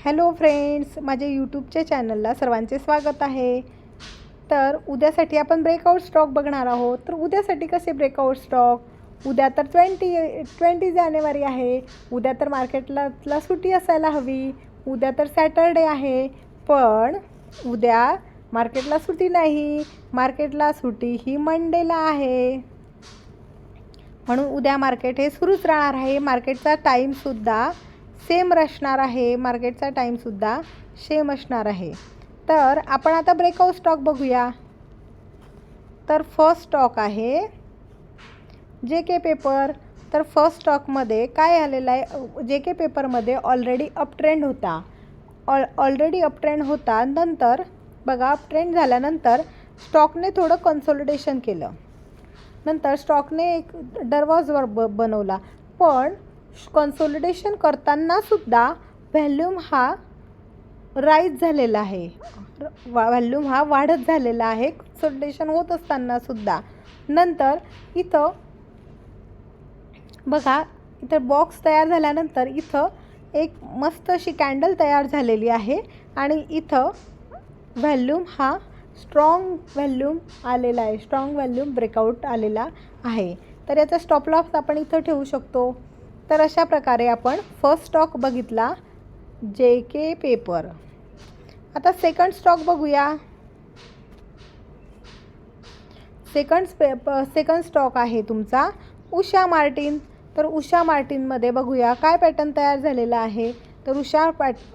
Hello friends, माझ्या यूट्यूबच्या चॅनलला सर्वांचे स्वागत आहे. तर उद्यासाठी आपण ब्रेकआउट स्टॉक बघणार आहोत. तर उद्यासाठी कसे ब्रेकआउट स्टॉक, उद्या तर 20 जानेवारी आहे. उद्या तर मार्केटला सुट्टी असायला हवी. उद्या तर सॅटरडे आहे, पण उद्या मार्केटला सुट्टी नाही. मार्केटला सुट्टी ही मंडेला आहे, म्हणून उद्या मार्केट हे सुरूच राहणार आहे. मार्केटचा टाईमसुद्धा सेम असणार आहे. असणार आहे. तर आपण आता ब्रेकआउट स्टॉक बघूया. तर फर्स्ट स्टॉक आहे JK पेपर. तर फर्स्ट स्टॉकमध्ये काय आलेलं आहे, JK पेपरमध्ये ऑलरेडी अपट्रेंड होता. नंतर बघा, अपट्रेंड झाल्यानंतर स्टॉकने थोडं कन्सॉलिडेशन केलं. नंतर स्टॉकने एक डरवॉजवर बनवला, पण कन्सॉलिडेशन करतानासुद्धा व्हॅल्यूम हा राईज झालेला आहे. व्हॅल्यूम हा वाढत झालेला आहे कन्सॉलिडेशन होत असतानासुद्धा. नंतर इथं बघा, इथं बॉक्स तयार झाल्यानंतर इथं एक मस्त अशी कॅन्डल तयार झालेली आहे आणि इथं व्हॅल्यूम हा स्ट्रॉंग व्हॅल्यूम आलेला आहे. स्ट्रॉंग व्हॅल्यूम ब्रेकआउट आलेला आहे. तर याचा स्टॉप लॉस आपण इथं ठेवू शकतो. तर अशा प्रकारे आपण फर्स्ट स्टॉक बघितला, JK पेपर. आता सेकंड स्टॉक बघूया. सेकंड स्टॉक आहे तुमचा उषा मार्टिन. तर उषा मार्टिनमध्ये बघूया काय पॅटर्न तयार झालेला आहे. तर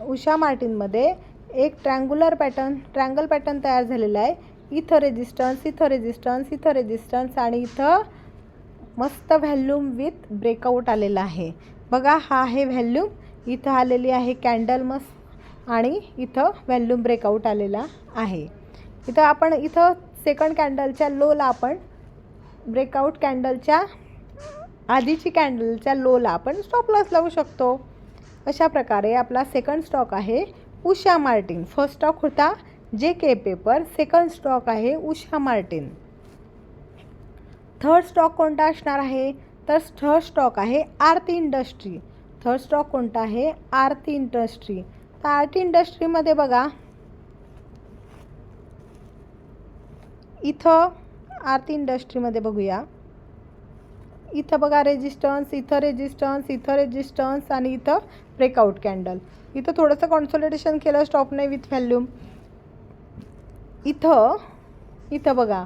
उषा मार्टिनमध्ये एक ट्रँगल पॅटर्न तयार झालेला आहे. इथं रेजिस्टन्स आणि इथं मस्त व्हॅल्यूम विथ ब्रेकआउट आलेला आहे. बघा, हा आहे व्हॅल्यूम. इथं आलेली आहे कॅन्डल मस्त आणि इथं व्हॅल्यूम ब्रेकआउट आलेला आहे. इथं सेकंड कॅन्डलच्या लोला आपण ब्रेकआउट कॅन्डलच्या आधीची कॅन्डलच्या लोला आपण स्टॉप लॉस लावू शकतो. अशा प्रकारे आपला सेकंड स्टॉक आहे उषा मार्टिन. फर्स्ट स्टॉक होता JK पेपर. सेकंड स्टॉक आहे उषा मार्टिन. थर्ड स्टॉक कोणता असणार आहे, तर थर्ड स्टॉक आहे आरती इंडस्ट्री. थर्ड स्टॉक कोणता आहे, आरती इंडस्ट्री. तर आरती इंडस्ट्रीमध्ये बघा, इथं आरती इंडस्ट्रीमध्ये बघूया. इथं बघा रेजिस्टन्स आणि इथं ब्रेकआउट कॅन्डल. इथं थोडंसं कॉन्सॉलिडेशन केलं स्टॉपने विथ व्हॅल्यूम. इथं बघा,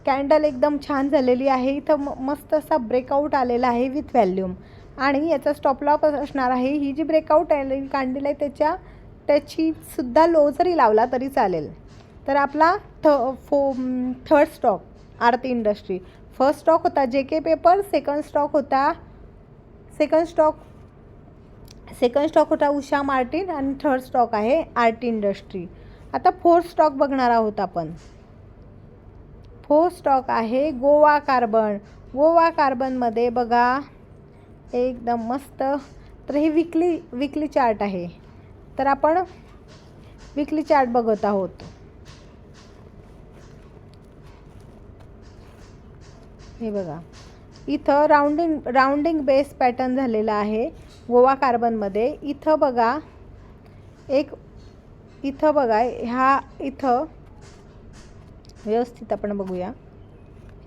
कॅन्डल एकदम छान झालेली आहे. इथं मस्त असा ब्रेकआउट आलेला आहे विथ व्हॅल्यूम आणि याचा स्टॉप लॉस असणार आहे. ही जी ब्रेकआउट कॅन्डल आहे त्याची सुद्धा लो जरी लावला तरी चालेल. तर आपला थर्ड स्टॉक आरती इंडस्ट्री. फर्स्ट स्टॉक होता JK पेपर. सेकंड स्टॉक होता उषा मार्टिन आणि थर्ड स्टॉक आहे आरती इंडस्ट्री. आता फोर्थ स्टॉक बघणार आहोत आपण. फोर्थ स्टॉक आहे गोवा कार्बनमध्ये बघा, एकदम मस्त. तर हे विकली चार्ट आहे. तर आपण विकली चार्ट बघत आहोत. हे बघा, इथं राउंडिंग बेस पॅटर्न झालेला आहे गोवा कार्बनमध्ये. इथं बघा इथं व्यवस्थित आपण बघूया.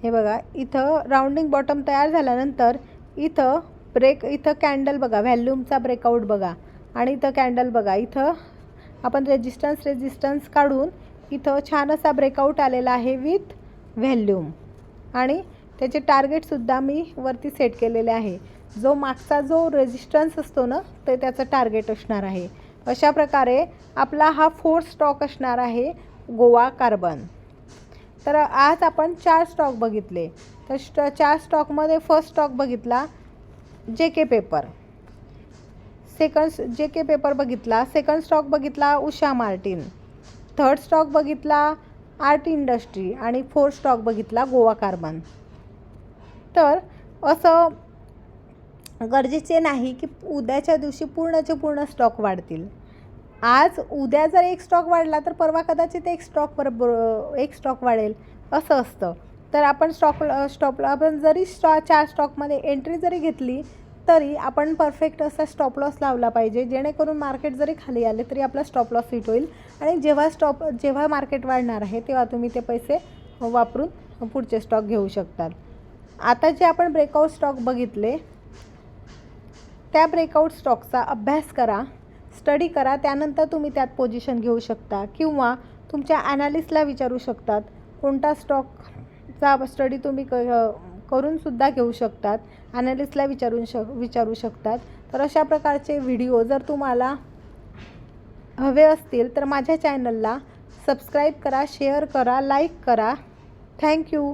हे बघा, इथं राउंडिंग बॉटम तयार झाल्यानंतर इथं कॅन्डल बघा, व्हॅल्यूमचा ब्रेकआउट बघा आणि इथं कॅन्डल बघा. इथं आपण रेजिस्टन्स काढून इथं छान असा ब्रेकआउट आलेला आहे विथ व्हॅल्यूम आणि त्याचे टार्गेटसुद्धा मी वरती सेट केलेले आहे. जो मागचा जो रेजिस्टन्स असतो ना, ते त्याचं टार्गेट असणार आहे. अशा प्रकारे आपला हा फोर्थ स्टॉक असणार आहे गोवा कार्बन. तर आज आपण 4 स्टॉक बघितले. तर 4 स्टॉकमध्ये फर्स्ट स्टॉक बघितला JK पेपर. JK पेपर बघितला. सेकंड स्टॉक बघितला उषा मार्टिन. थर्ड स्टॉक बघितला आरती इंडस्ट्री आणि फोर्थ स्टॉक बघितला गोवा कार्बन. तर असं गरजेचे नाही की उद्याच्या दिवशी पूर्णचे पूर्ण स्टॉक वाढतील. उद्या जर एक स्टॉक वाढला तर परवा कदाचित एक स्टॉक वाढेल, असं असतं. तर आपण आपण जरी 4 स्टॉकमध्ये एंट्री जरी घेतली तरी आपण परफेक्ट असा स्टॉप लॉस लावला पाहिजे, जेणेकरून मार्केट जरी खाली आले तरी आपला स्टॉप लॉस हिट होईल आणि जेव्हा मार्केट वाढणार आहे तेव्हा तुम्ही ते पैसे वापरून पुढचे स्टॉक घेऊ शकतात. आता जे आपण ब्रेकआउट स्टॉक बघितले त्या ब्रेकआउट स्टॉकचा अभ्यास करा, स्टडी करा, त्यानंतर तुम्ही त्यात पोझिशन घेऊ शकता किंवा तुमच्या ॲनालिस्टला विचारू शकतात. कोणता स्टॉकचा स्टडी तुम्ही करूनसुद्धा घेऊ शकतात, ॲनालिस्टला विचारू शकतात. तर अशा प्रकारचे व्हिडिओ जर तुम्हाला हवे असतील तर माझ्या चॅनलला सबस्क्राईब करा, शेअर करा, लाईक करा. थँक्यू.